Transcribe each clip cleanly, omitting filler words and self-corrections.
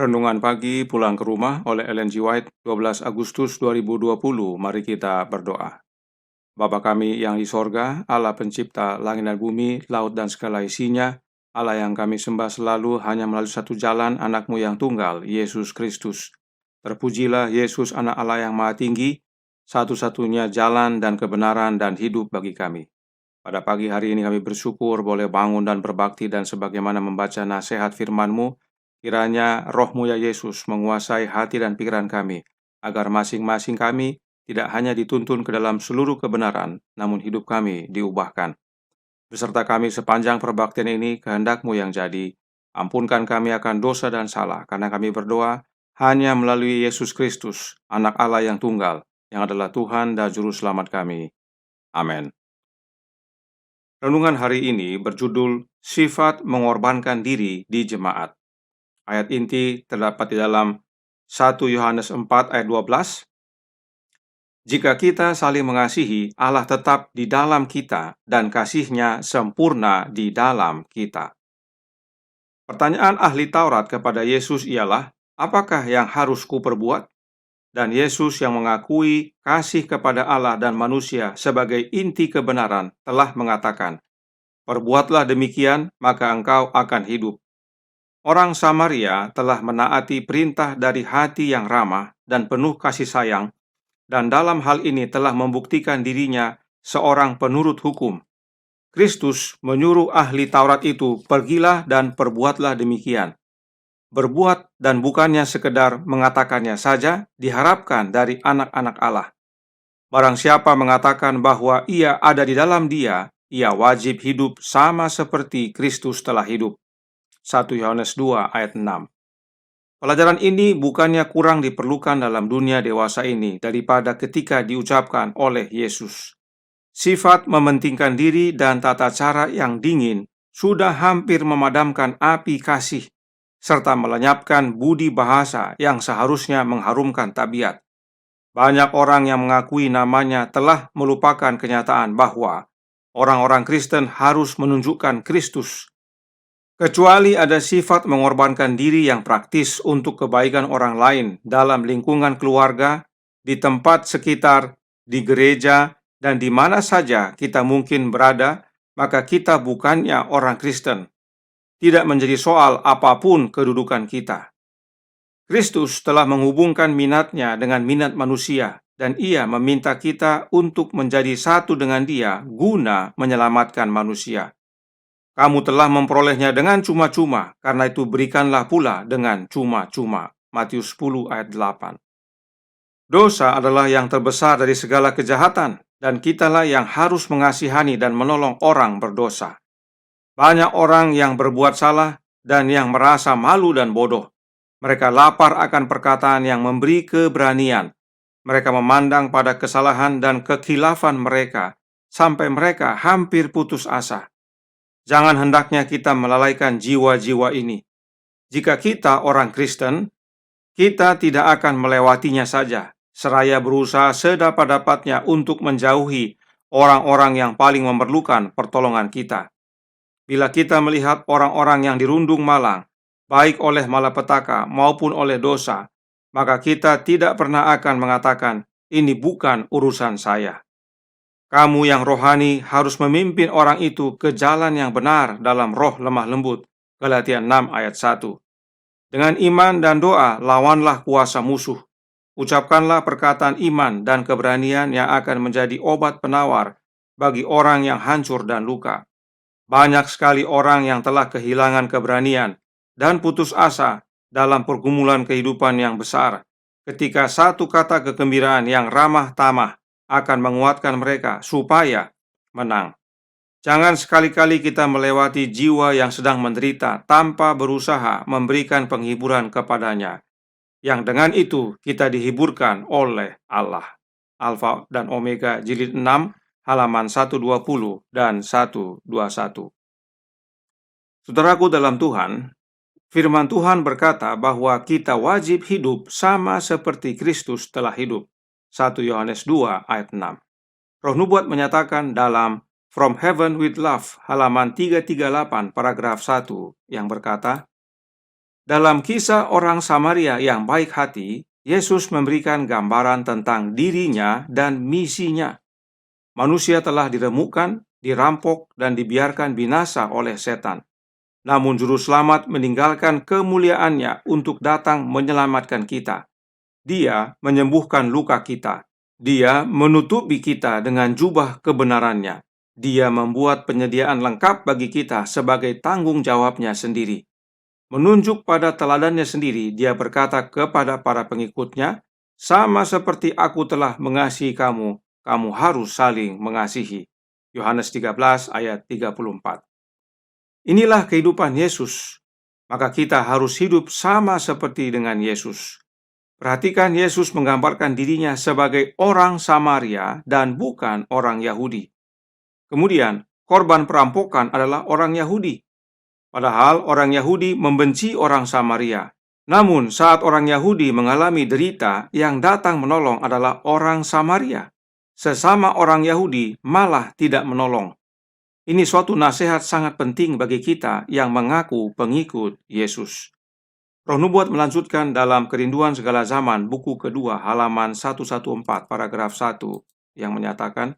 Renungan pagi pulang ke rumah oleh Ellen G. White, 12 Agustus 2020. Mari kita berdoa. Bapa kami yang di sorga, Allah pencipta langit dan bumi, laut dan segala isinya, Allah yang kami sembah selalu hanya melalui satu jalan, anakmu yang tunggal, Yesus Kristus. Terpujilah Yesus, anak Allah yang maha tinggi, satu-satunya jalan dan kebenaran dan hidup bagi kami. Pada pagi hari ini kami bersyukur boleh bangun dan berbakti dan sebagaimana membaca nasihat firman-Mu, kiranya roh-Mu ya Yesus menguasai hati dan pikiran kami, agar masing-masing kami tidak hanya dituntun ke dalam seluruh kebenaran, namun hidup kami diubahkan. Beserta kami sepanjang perbaktian ini, kehendak-Mu yang jadi. Ampunkan kami akan dosa dan salah, karena kami berdoa hanya melalui Yesus Kristus, anak Allah yang tunggal, yang adalah Tuhan dan Juru Selamat kami. Amin. Renungan hari ini berjudul Sifat Mengorbankan Diri di Jemaat. Ayat inti terdapat di dalam 1 Yohanes 4 ayat 12. Jika kita saling mengasihi, Allah tetap di dalam kita dan kasih-Nya sempurna di dalam kita. Pertanyaan ahli Taurat kepada Yesus ialah, apakah yang harus kuperbuat? Dan Yesus yang mengakui kasih kepada Allah dan manusia sebagai inti kebenaran telah mengatakan, perbuatlah demikian, maka engkau akan hidup. Orang Samaria telah menaati perintah dari hati yang ramah dan penuh kasih sayang, dan dalam hal ini telah membuktikan dirinya seorang penurut hukum. Kristus menyuruh ahli Taurat itu, pergilah dan perbuatlah demikian. Berbuat dan bukannya sekedar mengatakannya saja diharapkan dari anak-anak Allah. Barang siapa mengatakan bahwa ia ada di dalam Dia, ia wajib hidup sama seperti Kristus telah hidup. 1 Yohanes 2 ayat 6. Pelajaran ini bukannya kurang diperlukan dalam dunia dewasa ini daripada ketika diucapkan oleh Yesus. Sifat mementingkan diri dan tata cara yang dingin sudah hampir memadamkan api kasih, serta melenyapkan budi bahasa yang seharusnya mengharumkan tabiat. Banyak orang yang mengakui namanya telah melupakan kenyataan bahwa orang-orang Kristen harus menunjukkan Kristus. Kecuali ada sifat mengorbankan diri yang praktis untuk kebaikan orang lain dalam lingkungan keluarga, di tempat sekitar, di gereja, dan di mana saja kita mungkin berada, maka kita bukannya orang Kristen. Tidak menjadi soal apapun kedudukan kita. Kristus telah menghubungkan minatnya dengan minat manusia, dan Ia meminta kita untuk menjadi satu dengan Dia guna menyelamatkan manusia. Kamu telah memperolehnya dengan cuma-cuma, karena itu berikanlah pula dengan cuma-cuma. Matius 10 ayat 8. Dosa adalah yang terbesar dari segala kejahatan, dan kitalah yang harus mengasihani dan menolong orang berdosa. Banyak orang yang berbuat salah dan yang merasa malu dan bodoh. Mereka lapar akan perkataan yang memberi keberanian. Mereka memandang pada kesalahan dan kekhilafan mereka, sampai mereka hampir putus asa. Jangan hendaknya kita melalaikan jiwa-jiwa ini. Jika kita orang Kristen, kita tidak akan melewatinya saja, seraya berusaha sedapat-dapatnya untuk menjauhi orang-orang yang paling memerlukan pertolongan kita. Bila kita melihat orang-orang yang dirundung malang, baik oleh malapetaka maupun oleh dosa, maka kita tidak pernah akan mengatakan, ini bukan urusan saya. Kamu yang rohani harus memimpin orang itu ke jalan yang benar dalam roh lemah lembut. Galatia 6 ayat 1. Dengan iman dan doa, lawanlah kuasa musuh. Ucapkanlah perkataan iman dan keberanian yang akan menjadi obat penawar bagi orang yang hancur dan luka. Banyak sekali orang yang telah kehilangan keberanian dan putus asa dalam pergumulan kehidupan yang besar, ketika satu kata kegembiraan yang ramah tamah akan menguatkan mereka supaya menang. Jangan sekali-kali kita melewati jiwa yang sedang menderita tanpa berusaha memberikan penghiburan kepadanya, yang dengan itu kita dihiburkan oleh Allah. Alfa dan Omega jilid 6 halaman 120 dan 121. Saudaraku dalam Tuhan, firman Tuhan berkata bahwa kita wajib hidup sama seperti Kristus telah hidup. 1 Yohanes 2 ayat 6. Roh Nubuat menyatakan dalam From Heaven with Love halaman 338 paragraf 1 yang berkata, Dalam kisah orang Samaria yang baik hati, Yesus memberikan gambaran tentang dirinya dan misinya. Manusia telah diremukkan, dirampok, dan dibiarkan binasa oleh setan. Namun Juru Selamat meninggalkan kemuliaannya untuk datang menyelamatkan kita. Dia menyembuhkan luka kita. Dia menutupi kita dengan jubah kebenarannya. Dia membuat penyediaan lengkap bagi kita sebagai tanggung jawabnya sendiri. Menunjuk pada teladannya sendiri, dia berkata kepada para pengikutnya, "Sama seperti aku telah mengasihi kamu, kamu harus saling mengasihi." Yohanes 13 ayat 34. Inilah kehidupan Yesus. Maka kita harus hidup sama seperti dengan Yesus. Perhatikan, Yesus menggambarkan dirinya sebagai orang Samaria dan bukan orang Yahudi. Kemudian, korban perampokan adalah orang Yahudi. Padahal orang Yahudi membenci orang Samaria. Namun saat orang Yahudi mengalami derita, yang datang menolong adalah orang Samaria. Sesama orang Yahudi malah tidak menolong. Ini suatu nasihat sangat penting bagi kita yang mengaku pengikut Yesus. Roh Nubuat melanjutkan dalam Kerinduan Segala Zaman, buku kedua, halaman 114, paragraf 1, yang menyatakan,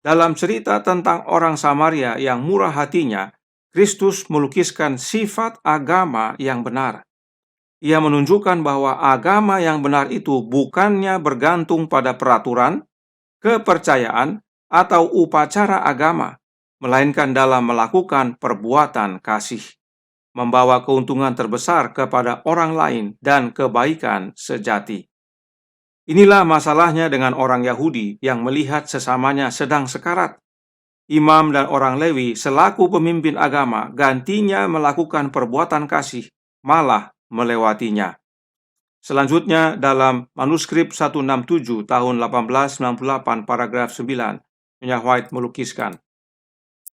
dalam cerita tentang orang Samaria yang murah hatinya, Kristus melukiskan sifat agama yang benar. Ia menunjukkan bahwa agama yang benar itu bukannya bergantung pada peraturan, kepercayaan, atau upacara agama, melainkan dalam melakukan perbuatan kasih, membawa keuntungan terbesar kepada orang lain dan kebaikan sejati. Inilah masalahnya dengan orang Yahudi yang melihat sesamanya sedang sekarat. Imam dan orang Lewi selaku pemimpin agama gantinya melakukan perbuatan kasih, malah melewatinya. Selanjutnya dalam manuskrip 167 tahun 1898 paragraf 9, Nyonya White melukiskan,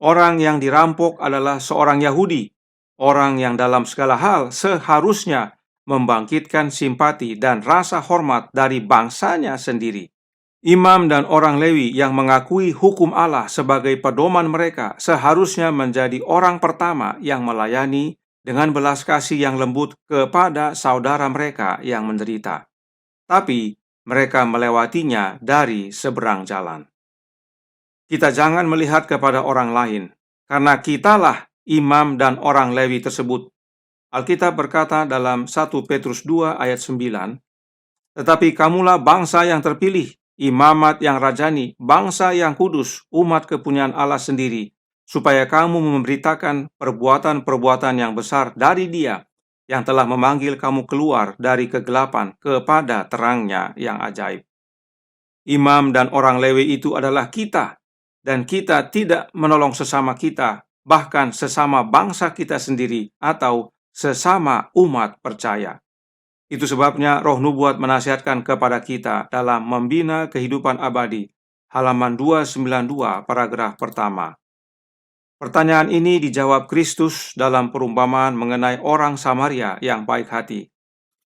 orang yang dirampok adalah seorang Yahudi, orang yang dalam segala hal seharusnya membangkitkan simpati dan rasa hormat dari bangsanya sendiri. Imam dan orang Lewi yang mengakui hukum Allah sebagai pedoman mereka seharusnya menjadi orang pertama yang melayani dengan belas kasih yang lembut kepada saudara mereka yang menderita. Tapi mereka melewatinya dari seberang jalan. Kita jangan melihat kepada orang lain, karena kitalah imam dan orang Lewi tersebut. Alkitab berkata dalam 1 Petrus 2 ayat 9, tetapi kamulah bangsa yang terpilih, imamat yang rajani, bangsa yang kudus, umat kepunyaan Allah sendiri, supaya kamu memberitakan perbuatan-perbuatan yang besar dari Dia, yang telah memanggil kamu keluar dari kegelapan kepada terangnya yang ajaib. Imam dan orang Lewi itu adalah kita, dan kita tidak menolong sesama kita, bahkan sesama bangsa kita sendiri, atau sesama umat percaya. Itu sebabnya Roh Nubuat menasihatkan kepada kita dalam Membina Kehidupan Abadi, halaman 292, paragraf pertama. Pertanyaan ini dijawab Kristus dalam perumpamaan mengenai orang Samaria yang baik hati.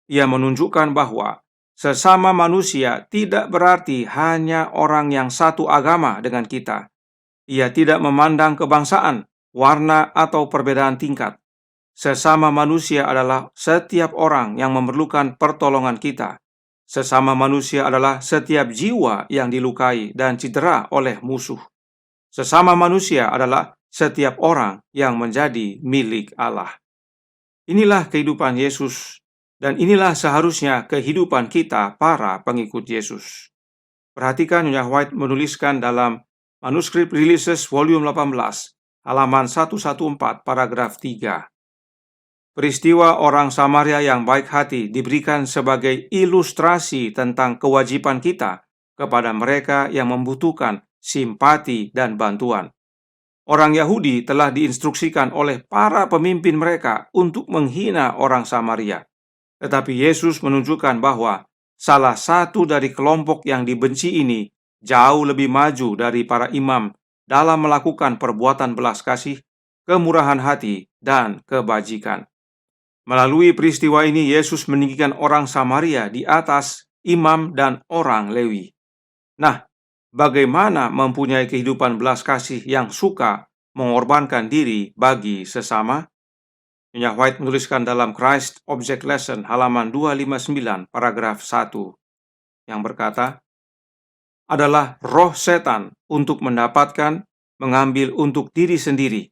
Ia menunjukkan bahwa sesama manusia tidak berarti hanya orang yang satu agama dengan kita. Ia tidak memandang kebangsaan, warna, atau perbedaan tingkat. Sesama manusia adalah setiap orang yang memerlukan pertolongan kita. Sesama manusia adalah setiap jiwa yang dilukai dan cedera oleh musuh. Sesama manusia adalah setiap orang yang menjadi milik Allah. Inilah kehidupan Yesus, dan inilah seharusnya kehidupan kita para pengikut Yesus. Perhatikan, Nyonya White menuliskan dalam manuskrip Releases volume 18, halaman 114, paragraf 3. Peristiwa orang Samaria yang baik hati diberikan sebagai ilustrasi tentang kewajiban kita kepada mereka yang membutuhkan simpati dan bantuan. Orang Yahudi telah diinstruksikan oleh para pemimpin mereka untuk menghina orang Samaria. Tetapi Yesus menunjukkan bahwa salah satu dari kelompok yang dibenci ini jauh lebih maju dari para imam dalam melakukan perbuatan belas kasih, kemurahan hati, dan kebajikan. Melalui peristiwa ini, Yesus meninggikan orang Samaria di atas imam dan orang Lewi. Nah, bagaimana mempunyai kehidupan belas kasih yang suka mengorbankan diri bagi sesama? Nyonya White menuliskan dalam Christ Object Lesson halaman 259 paragraf 1 yang berkata, adalah roh setan untuk mendapatkan, mengambil untuk diri sendiri,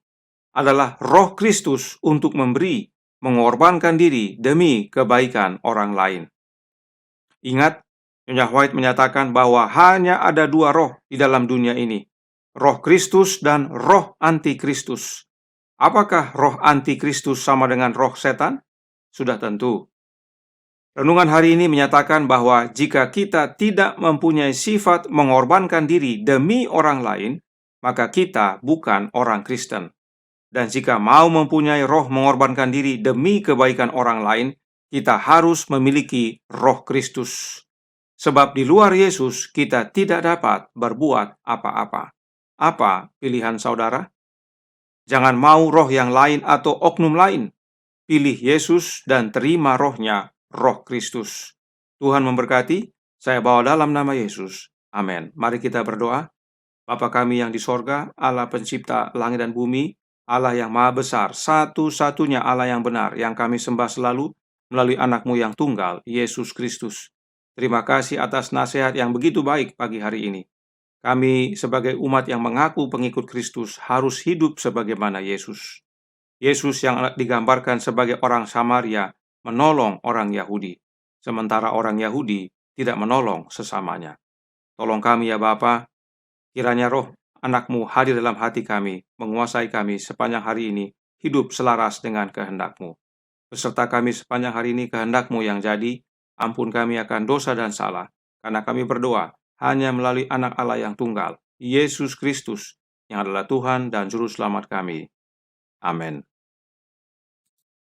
adalah roh Kristus untuk memberi, mengorbankan diri demi kebaikan orang lain. Ingat, Nyonya White menyatakan bahwa hanya ada dua roh di dalam dunia ini, roh Kristus dan roh antikristus. Apakah roh antikristus sama dengan roh setan? Sudah tentu. Renungan hari ini menyatakan bahwa jika kita tidak mempunyai sifat mengorbankan diri demi orang lain, maka kita bukan orang Kristen. Dan jika mau mempunyai roh mengorbankan diri demi kebaikan orang lain, kita harus memiliki roh Kristus. Sebab di luar Yesus kita tidak dapat berbuat apa-apa. Apa pilihan saudara? Jangan mau roh yang lain atau oknum lain. Pilih Yesus dan terima rohnya, roh Kristus. Tuhan memberkati, saya bawa dalam nama Yesus. Amin. Mari kita berdoa. Bapa kami yang di sorga, Allah pencipta langit dan bumi, Allah yang maha besar, satu-satunya Allah yang benar, yang kami sembah selalu melalui anak-Mu yang tunggal, Yesus Kristus. Terima kasih atas nasihat yang begitu baik pagi hari ini. Kami sebagai umat yang mengaku pengikut Kristus harus hidup sebagaimana Yesus. Yesus yang digambarkan sebagai orang Samaria menolong orang Yahudi, sementara orang Yahudi tidak menolong sesamanya. Tolong kami ya Bapa, kiranya roh anak-Mu hadir dalam hati kami, menguasai kami sepanjang hari ini, hidup selaras dengan kehendak-Mu. Beserta kami sepanjang hari ini kehendak-Mu yang jadi, ampun kami akan dosa dan salah, karena kami berdoa hanya melalui anak Allah yang tunggal, Yesus Kristus, yang adalah Tuhan dan Juru Selamat kami. Amin.